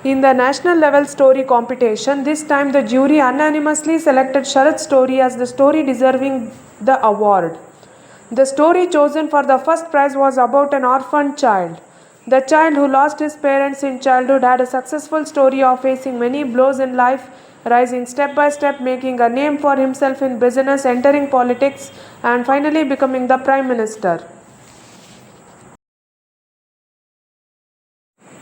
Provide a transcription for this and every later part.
In the national level story competition, this time the jury unanimously selected Sharat's story as the story deserving the award. The story chosen for the first prize was about an orphaned child. The child who lost his parents in childhood had a successful story of facing many blows in life, rising step by step, making a name for himself in business, entering politics, and finally becoming the Prime Minister.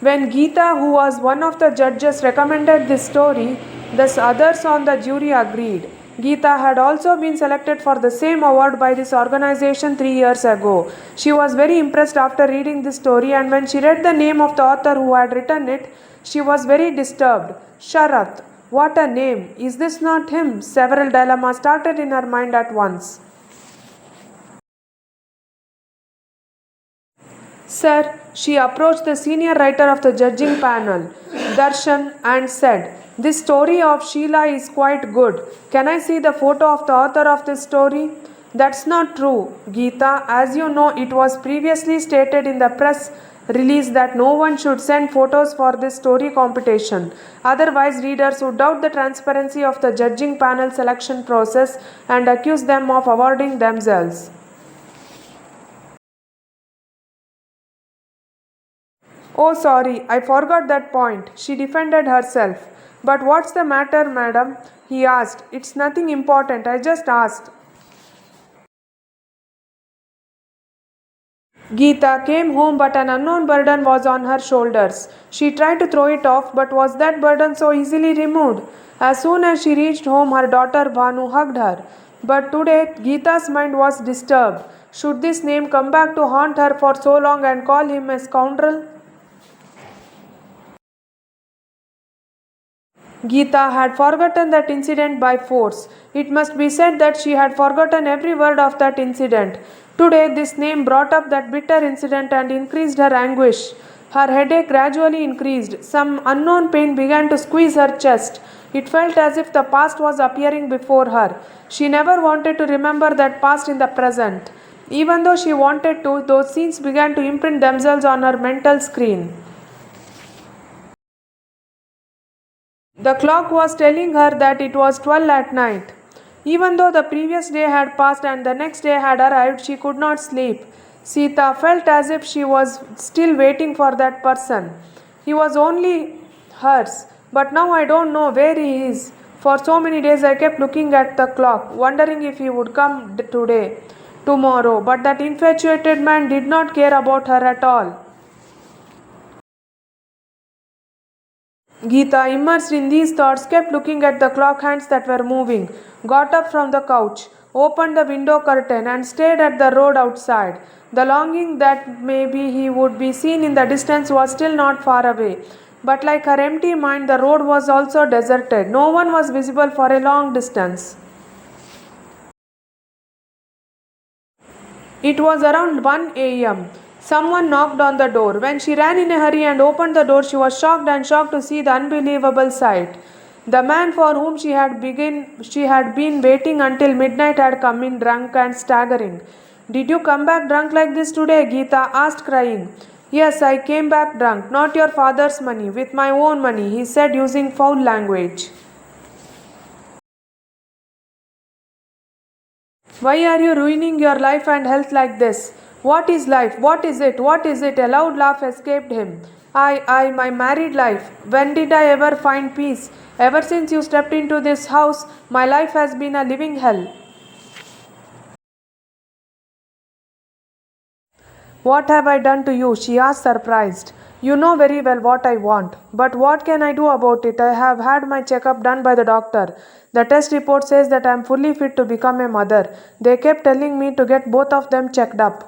When Geeta, who was one of the judges, recommended this story, the others on the jury agreed. Geeta had also been selected for the same award by this organization 3 years ago. She was very impressed after reading this story, and when she read the name of the author who had written it, she was very disturbed. Sharat, what a name! Is this not him? Several dilemmas started in her mind at once. Sir, she approached the senior writer of the judging panel, Darshan, and said, "This story of Sheila is quite good. Can I see the photo of the author of this story?" "That's not true, Geeta. As you know, it was previously stated in the press release that no one should send photos for this story competition. Otherwise, readers would doubt the transparency of the judging panel selection process and accuse them of awarding themselves." "Oh, sorry, I forgot that point," she defended herself. "But what's the matter, madam?" he asked. "It's nothing important, I just asked." Geeta came home, but an unknown burden was on her shoulders. She tried to throw it off, but was that burden so easily removed? As soon as she reached home, her daughter Bhanu hugged her. But today, Geeta's mind was disturbed. Should this name come back to haunt her for so long and call him a scoundrel? Geeta had forgotten that incident by force. It must be said that she had forgotten every word of that incident. Today, this name brought up that bitter incident and increased her anguish. Her headache gradually increased. Some unknown pain began to squeeze her chest. It felt as if the past was appearing before her. She never wanted to remember that past in the present. Even though she wanted to, those scenes began to imprint themselves on her mental screen. The clock was telling her that it was 12 at night. Even though the previous day had passed and the next day had arrived, she could not sleep. Sita felt as if she was still waiting for that person. He was only hers, but now I don't know where he is. For so many days I kept looking at the clock, wondering if he would come today, tomorrow, but that infatuated man did not care about her at all. Geeta, immersed in these thoughts, kept looking at the clock hands that were moving, got up from the couch, opened the window curtain, and stared at the road outside. The longing that maybe he would be seen in the distance was still not far away. But like her empty mind, the road was also deserted. No one was visible for a long distance. It was around 1 a.m. Someone knocked on the door. When she ran in a hurry and opened the door, she was shocked to see the unbelievable sight. The man for whom she had been waiting until midnight had come in drunk and staggering. "Did you come back drunk like this today?" Geeta asked, crying. "Yes, I came back drunk. Not your father's money, with my own money," he said, using foul language. "Why are you ruining your life and health like this? What is life? What is it? What is it?" A loud laugh escaped him. My married life. When did I ever find peace? Ever since you stepped into this house, my life has been a living hell." "What have I done to you?" she asked, surprised. "You know very well what I want. But what can I do about it? I have had my checkup done by the doctor. The test report says that I am fully fit to become a mother. They kept telling me to get both of them checked up."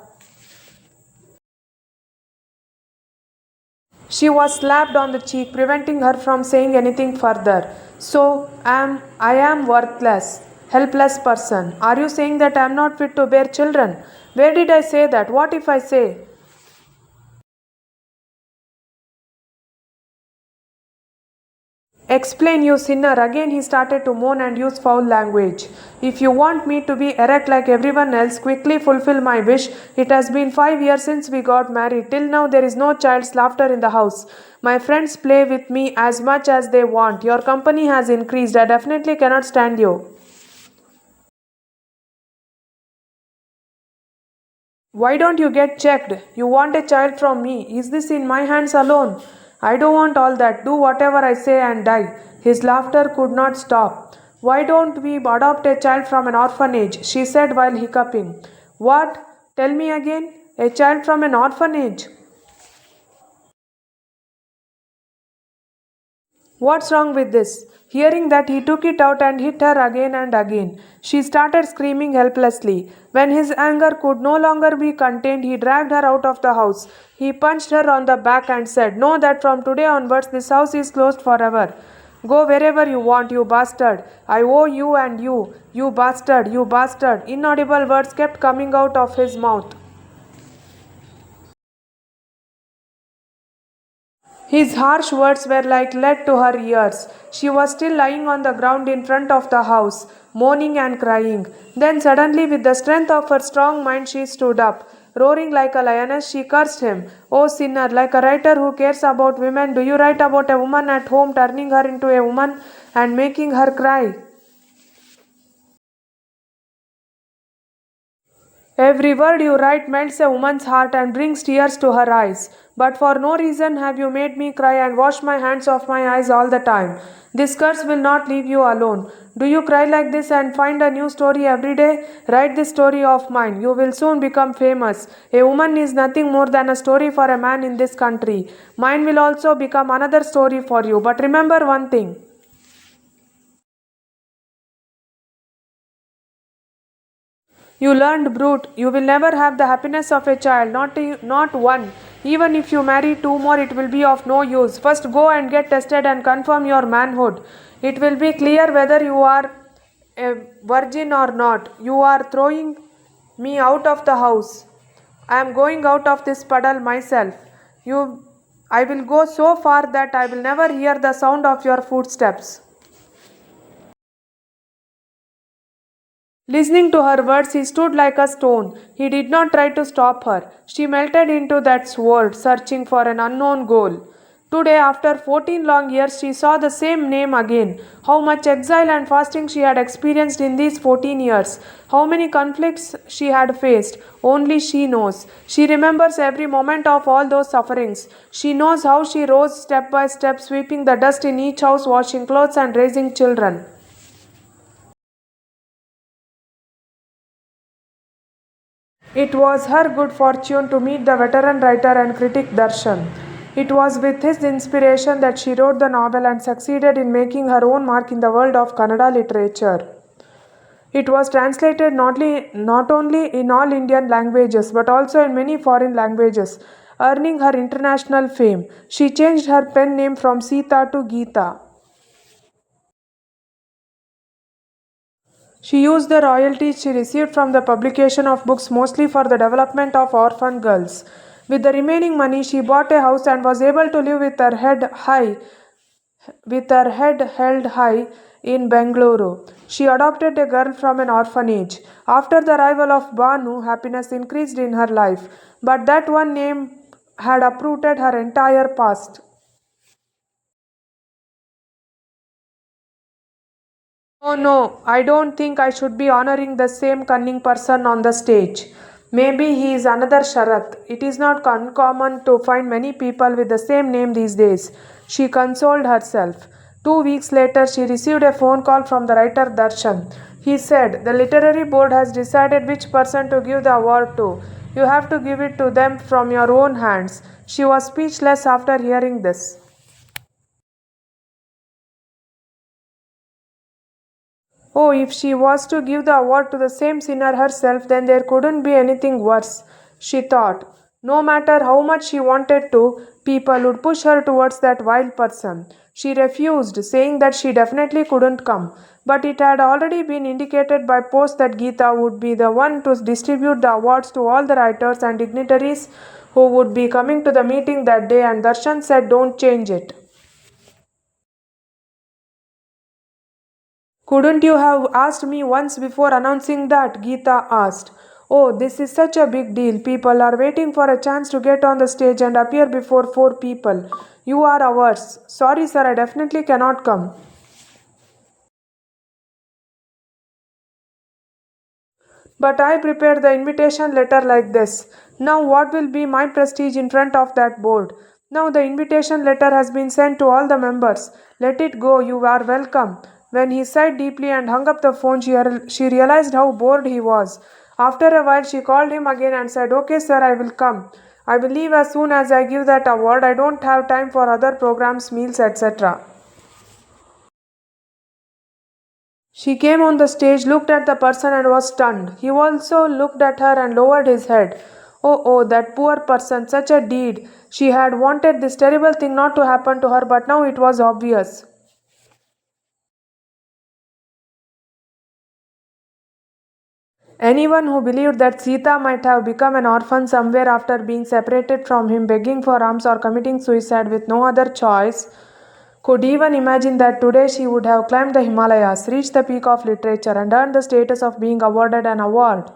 She was slapped on the cheek, preventing her from saying anything further. I am worthless, helpless person. Are you saying that I am not fit to bear children? Where did I say that? What if I say? Explain, you sinner. Again he started to moan and use foul language. If you want me to be erect like everyone else, quickly fulfill my wish. It has been 5 years since we got married. Till now there is no child's laughter in the house. My friends play with me as much as they want. Your company has increased. I definitely cannot stand you. Why don't you get checked? You want a child from me. Is this in my hands alone? I don't want all that. Do whatever I say and die. His laughter could not stop. Why don't we adopt a child from an orphanage? She said while hiccuping. What? Tell me again. A child from an orphanage. What's wrong with this? Hearing that, he took it out and hit her again and again. She started screaming helplessly. When his anger could no longer be contained, he dragged her out of the house. He punched her on the back and said, Know that from today onwards this house is closed forever. Go wherever you want, you bastard. I owe you and you bastard, you bastard. Inaudible words kept coming out of his mouth. His harsh words were like lead to her ears. She was still lying on the ground in front of the house, moaning and crying. Then suddenly, with the strength of her strong mind, she stood up. Roaring like a lioness, she cursed him. Oh sinner, like a writer who cares about women, do you write about a woman at home turning her into a woman and making her cry? Every word you write melts a woman's heart and brings tears to her eyes. But for no reason have you made me cry and wash my hands off my eyes all the time. This curse will not leave you alone. Do you cry like this and find a new story every day? Write this story of mine. You will soon become famous. A woman is nothing more than a story for a man in this country. Mine will also become another story for you. But remember one thing. You learned brute. You will never have the happiness of a child, not one. Even if you marry two more, it will be of no use. First, go and get tested and confirm your manhood. It will be clear whether you are a virgin or not. You are throwing me out of the house. I am going out of this puddle myself. I will go so far that I will never hear the sound of your footsteps. Listening to her words, he stood like a stone. He did not try to stop her. She melted into that sword, searching for an unknown goal. Today, after 14 long years, she saw the same name again. How much exile and fasting she had experienced in these 14 years. How many conflicts she had faced. Only she knows. She remembers every moment of all those sufferings. She knows how she rose step by step, sweeping the dust in each house, washing clothes, and raising children. It was her good fortune to meet the veteran writer and critic Darshan. It was with his inspiration that she wrote the novel and succeeded in making her own mark in the world of Kannada literature. It was translated not only in all Indian languages but also in many foreign languages, earning her international fame. She changed her pen name from Sita to Geeta. She used the royalties she received from the publication of books mostly for the development of orphan girls. With the remaining money, she bought a house and was able to live with her head held high in Bengaluru. She adopted a girl from an orphanage. After the arrival of Banu, happiness increased in her life, but that one name had uprooted her entire past. Oh no, I don't think I should be honoring the same cunning person on the stage. Maybe he is another Sharath. It is not uncommon to find many people with the same name these days. She consoled herself. 2 weeks later, she received a phone call from the writer Darshan. He said, The literary board has decided which person to give the award to. You have to give it to them from your own hands. She was speechless after hearing this. Oh, if she was to give the award to the same sinner herself, then there couldn't be anything worse, she thought. No matter how much she wanted to, people would push her towards that wild person. She refused, saying that she definitely couldn't come. But it had already been indicated by post that Geeta would be the one to distribute the awards to all the writers and dignitaries who would be coming to the meeting that day, and Darshan said, Don't change it. Couldn't you have asked me once before announcing that? Geeta asked. Oh, this is such a big deal. People are waiting for a chance to get on the stage and appear before four people. You are ours. Sorry, sir, I definitely cannot come. But I prepared the invitation letter like this. Now, what will be my prestige in front of that board? Now, the invitation letter has been sent to all the members. Let it go, you are welcome. When he sighed deeply and hung up the phone, she realized how bored he was. After a while, she called him again and said, Okay, sir, I will come. I will leave as soon as I give that award. I don't have time for other programs, meals, etc. She came on the stage, looked at the person, and was stunned. He also looked at her and lowered his head. Oh, that poor person, such a deed. She had wanted this terrible thing not to happen to her, but now it was obvious. Anyone who believed that Sita might have become an orphan somewhere after being separated from him, begging for alms or committing suicide with no other choice, could even imagine that today she would have climbed the Himalayas, reached the peak of literature, and earned the status of being awarded an award.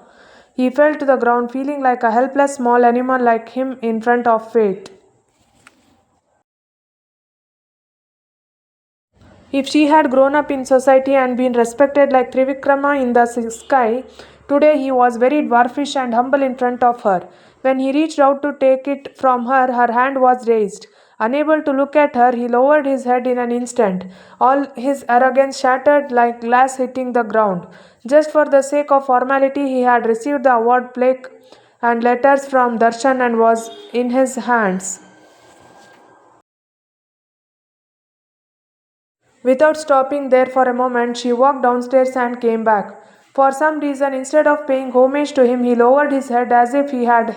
He fell to the ground, feeling like a helpless small animal like him in front of fate. If she had grown up in society and been respected like Trivikrama in the sky, today he was very dwarfish and humble in front of her. When he reached out to take it from her, her hand was raised. Unable to look at her, he lowered his head in an instant. All his arrogance shattered like glass hitting the ground. Just for the sake of formality, he had received the award plaque and letters from Darshan and was in his hands. Without stopping there for a moment, she walked downstairs and came back. For some reason, instead of paying homage to him, he lowered his head as if he had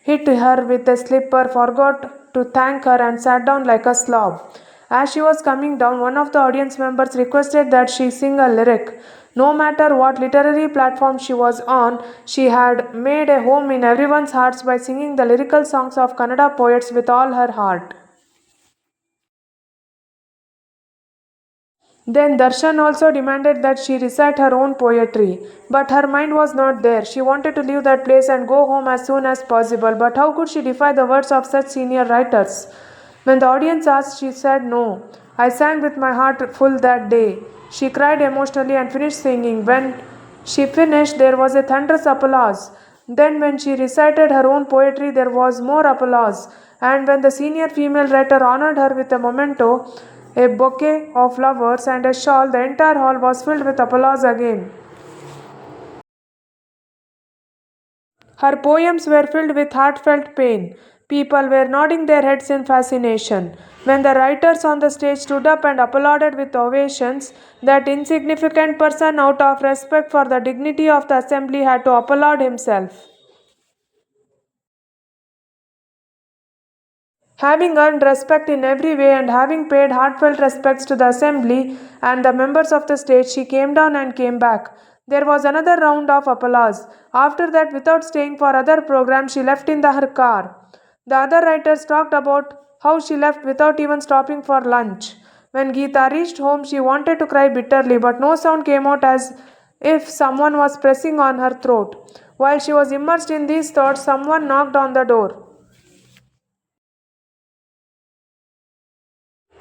hit her with a slipper, forgot to thank her, and sat down like a slob. As she was coming down, one of the audience members requested that she sing a lyric. No matter what literary platform she was on, she had made a home in everyone's hearts by singing the lyrical songs of Kannada poets with all her heart. Then Darshan also demanded that she recite her own poetry. But her mind was not there. She wanted to leave that place and go home as soon as possible. But how could she defy the words of such senior writers? When the audience asked, she said no. I sang with my heart full that day. She cried emotionally and finished singing. When she finished, there was a thunderous applause. Then, when she recited her own poetry, there was more applause. And when the senior female writer honored her with a memento, a bouquet of flowers, and a shawl, the entire hall was filled with applause again. Her poems were filled with heartfelt pain. People were nodding their heads in fascination. When the writers on the stage stood up and applauded with ovations, that insignificant person, out of respect for the dignity of the assembly, had to applaud himself. Having earned respect in every way and having paid heartfelt respects to the assembly and the members of the state, she came down and came back. There was another round of applause. After that, without staying for other programs, she left in her car. The other writers talked about how she left without even stopping for lunch. When Geeta reached home, she wanted to cry bitterly, but no sound came out as if someone was pressing on her throat. While she was immersed in these thoughts, someone knocked on the door.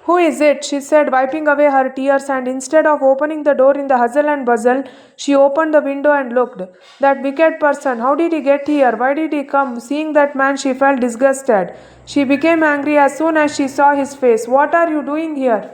Who is it? She said, wiping away her tears, and instead of opening the door in the hustle and bustle, she opened the window and looked. That wicked person, how did he get here? Why did he come? Seeing that man, she felt disgusted. She became angry as soon as she saw his face. What are you doing here?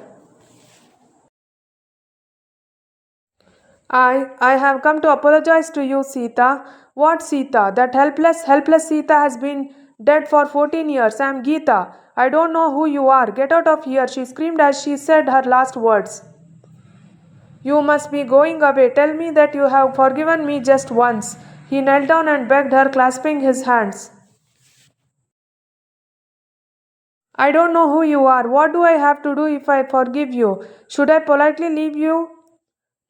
I have come to apologize to you, Sita. What Sita? That helpless Sita has been dead for 14 years. I am Geeta. I don't know who you are. Get out of here, she screamed as she said her last words. You must be going away. Tell me that you have forgiven me just once. He knelt down and begged her, clasping his hands. I don't know who you are. What do I have to do if I forgive you? Should I politely leave you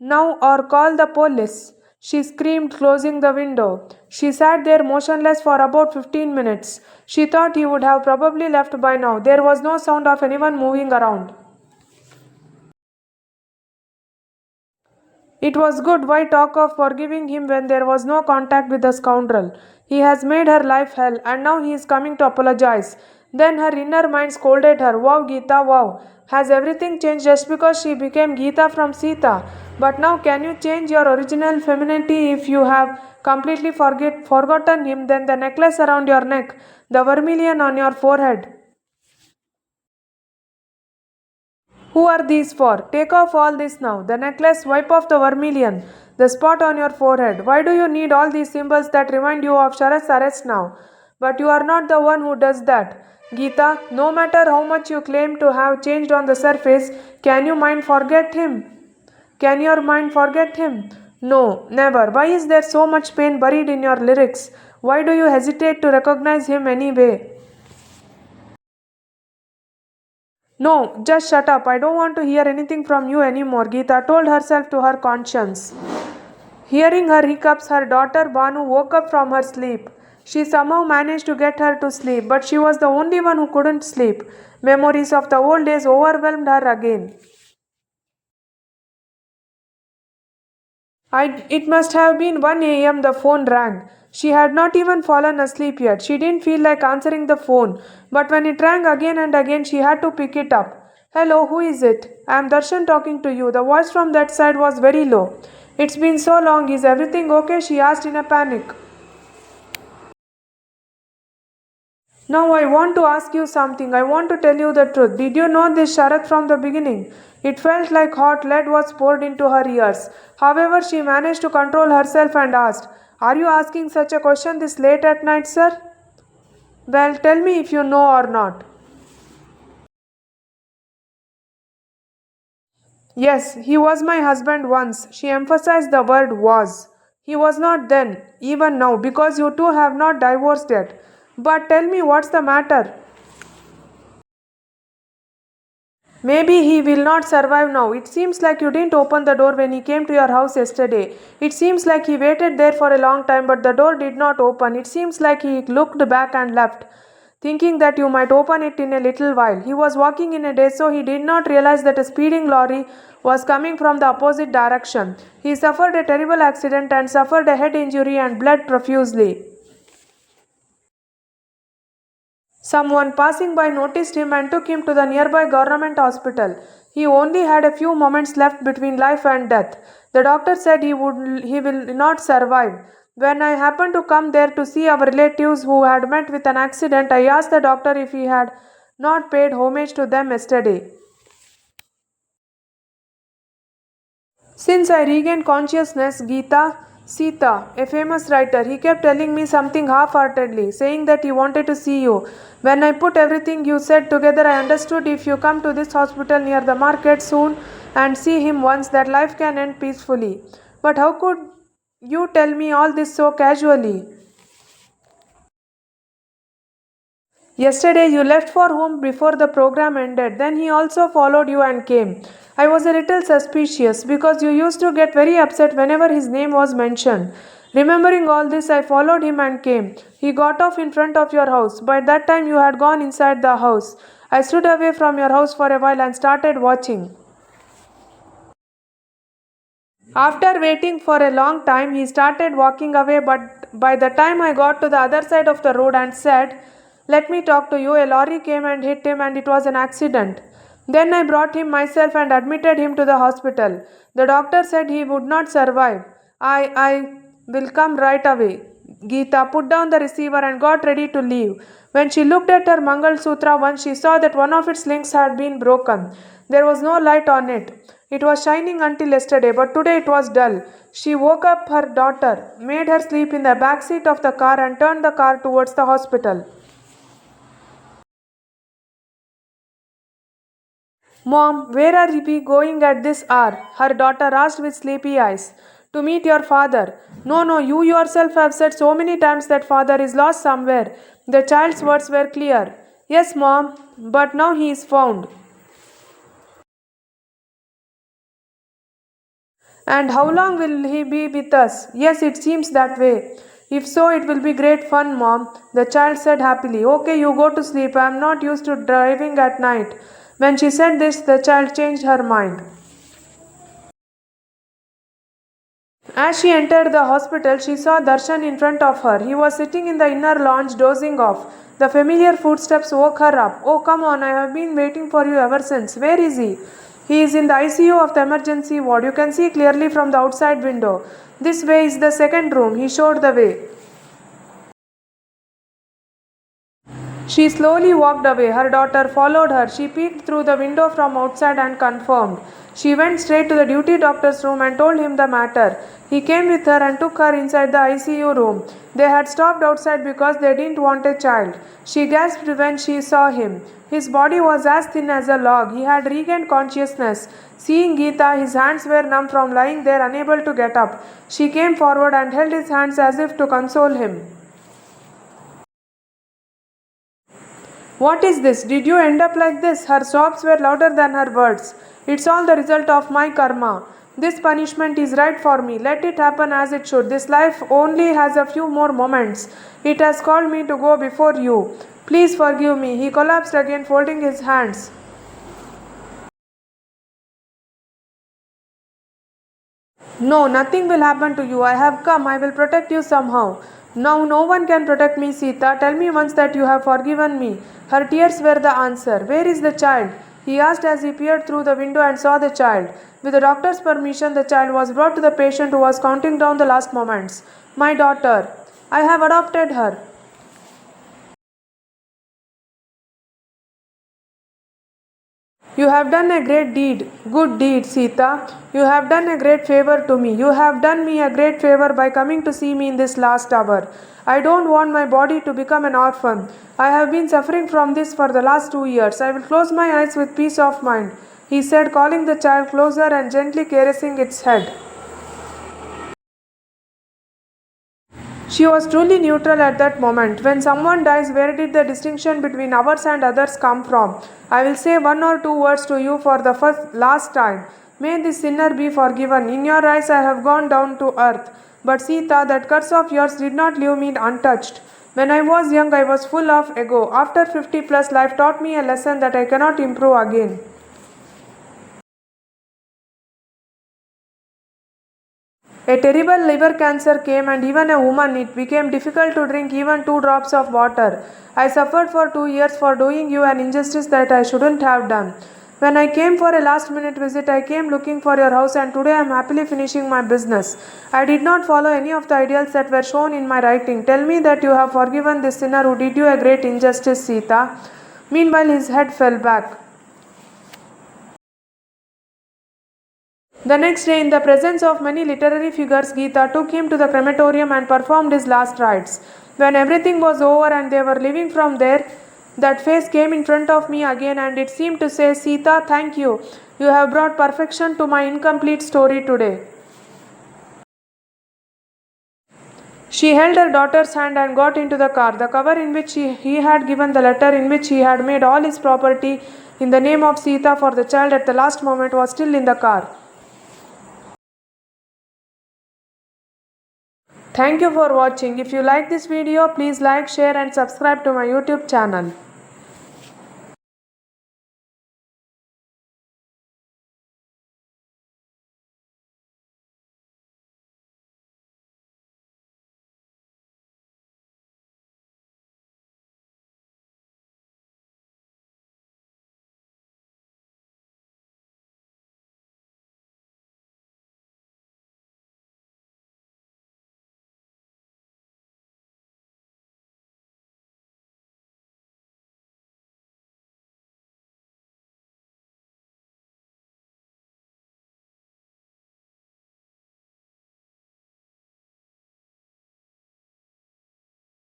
now or call the police? She screamed, closing the window. She sat there motionless for about 15 minutes. She thought he would have probably left by now. There was no sound of anyone moving around. It was good. Why talk of forgiving him when there was no contact with the scoundrel? He has made her life hell, and now he is coming to apologize. Then her inner mind scolded her. Wow, Geeta, wow. Has everything changed just because she became Geeta from Sita? But now, can you change your original femininity if you have completely forgotten him? Then the necklace around your neck, the vermilion on your forehead. Who are these for? Take off all this now. The necklace, wipe off the vermilion, the spot on your forehead. Why do you need all these symbols that remind you of Sharat's arrest now? But you are not the one who does that. Geeta, no matter how much you claim to have changed on the surface, can your mind forget him? Can your mind forget him? No, never. Why is there so much pain buried in your lyrics? Why do you hesitate to recognize him anyway? No, just shut up. I don't want to hear anything from you anymore, Geeta told herself to her conscience. Hearing her hiccups, her daughter Banu woke up from her sleep. She somehow managed to get her to sleep, but she was the only one who couldn't sleep. Memories of the old days overwhelmed her again. It must have been 1 a.m. The phone rang. She had not even fallen asleep yet. She didn't feel like answering the phone, but when it rang again and again, she had to pick it up. Hello, who is it? I am Darshan talking to you. The voice from that side was very low. It's been so long. Is everything okay? She asked in a panic. Now I want to ask you something. I want to tell you the truth. Did you know this Sharat from the beginning? It felt like hot lead was poured into her ears. However, she managed to control herself and asked, are you asking such a question this late at night, sir? Well, tell me if you know or not. Yes, he was my husband once. She emphasized the word was. He was not then, even now, because you two have not divorced yet. But tell me what's the matter? Maybe he will not survive now. It seems like you didn't open the door when he came to your house yesterday. It seems like he waited there for a long time, but the door did not open. It seems like he looked back and left, thinking that you might open it in a little while. He was walking in a daze, so he did not realize that a speeding lorry was coming from the opposite direction. He suffered a terrible accident and suffered a head injury and bled profusely. Someone passing by noticed him and took him to the nearby government hospital. He only had a few moments left between life and death. The doctor said he will not survive. When I happened to come there to see our relatives who had met with an accident, I asked the doctor if he had not paid homage to them yesterday. Since I regained consciousness, Geeta, Sita, a famous writer, he kept telling me something half heartedly, saying that he wanted to see you. When I put everything you said together, I understood if you come to this hospital near the market soon and see him once, that life can end peacefully. But how could you tell me all this so casually? Yesterday you left for home before the program ended. Then he also followed you and came. I was a little suspicious because you used to get very upset whenever his name was mentioned. Remembering all this, I followed him and came. He got off in front of your house. By that time, you had gone inside the house. I stood away from your house for a while and started watching. After waiting for a long time, he started walking away, but by the time I got to the other side of the road and said, let me talk to you, a lorry came and hit him, and it was an accident. Then I brought him myself and admitted him to the hospital. The doctor said he would not survive. I will come right away. Geeta put down the receiver and got ready to leave. When she looked at her Mangal Sutra once, she saw that one of its links had been broken. There was no light on it. It was shining until yesterday, but today it was dull. She woke up her daughter, made her sleep in the back seat of the car, and turned the car towards the hospital. Mom, where are we going at this hour? Her daughter asked with sleepy eyes. To meet your father. No, no, you yourself have said so many times that father is lost somewhere. The child's words were clear. Yes, Mom, but now he is found. And how long will he be with us? Yes, it seems that way. If so, it will be great fun, Mom. The child said happily. Okay, you go to sleep. I am not used to driving at night. When she said this, the child changed her mind. As she entered the hospital, she saw Darshan in front of her. He was sitting in the inner lounge dozing off. The familiar footsteps woke her up. Oh, come on, I have been waiting for you ever since. Where is he? He is in the ICU of the emergency ward. You can see clearly from the outside window. This way is the second room. He showed the way. She slowly walked away. Her daughter followed her. She peeked through the window from outside and confirmed. She went straight to the duty doctor's room and told him the matter. He came with her and took her inside the ICU room. They had stopped outside because they didn't want a child. She gasped when she saw him. His body was as thin as a log. He had regained consciousness. Seeing Geeta, his hands were numb from lying there unable to get up. She came forward and held his hands as if to console him. What is this? Did you end up like this? Her sobs were louder than her words. It's all the result of my karma. This punishment is right for me. Let it happen as it should. This life only has a few more moments. It has called me to go before you. Please forgive me. He collapsed again, folding his hands. No, nothing will happen to you. I have come. I will protect you somehow. Now no one can protect me, Sita. Tell me once that you have forgiven me. Her tears were the answer. Where is the child? He asked as he peered through the window and saw the child. With the doctor's permission, the child was brought to the patient who was counting down the last moments. My daughter. I have adopted her. You have done a great deed, good deed, Sita. You have done a great favor to me. You have done me a great favor by coming to see me in this last hour. I don't want my body to become an orphan. I have been suffering from this for the last 2 years. I will close my eyes with peace of mind, he said, calling the child closer and gently caressing its head. She was truly neutral at that moment. When someone dies, where did the distinction between ours and others come from? I will say 1 or 2 words to you for the last time. May this sinner be forgiven. In your eyes I have gone down to earth. But Sita, that curse of yours did not leave me untouched. When I was young, I was full of ego. After 50 plus, life taught me a lesson that I cannot improve again. A terrible liver cancer came, and even a woman, it became difficult to drink even 2 drops of water. I suffered for 2 years for doing you an injustice that I shouldn't have done. When I came for a last minute visit, I came looking for your house, and today I am happily finishing my business. I did not follow any of the ideals that were shown in my writing. Tell me that you have forgiven this sinner who did you a great injustice, Sita. Meanwhile, his head fell back. The next day, in the presence of many literary figures, Geeta took him to the crematorium and performed his last rites. When everything was over and they were leaving from there, that face came in front of me again and it seemed to say, Sita, thank you. You have brought perfection to my incomplete story today. She held her daughter's hand and got into the car. The cover in which he had given the letter in which he had made all his property in the name of Sita for the child at the last moment was still in the car. Thank you for watching. If you like this video, please like, share and subscribe to my YouTube channel.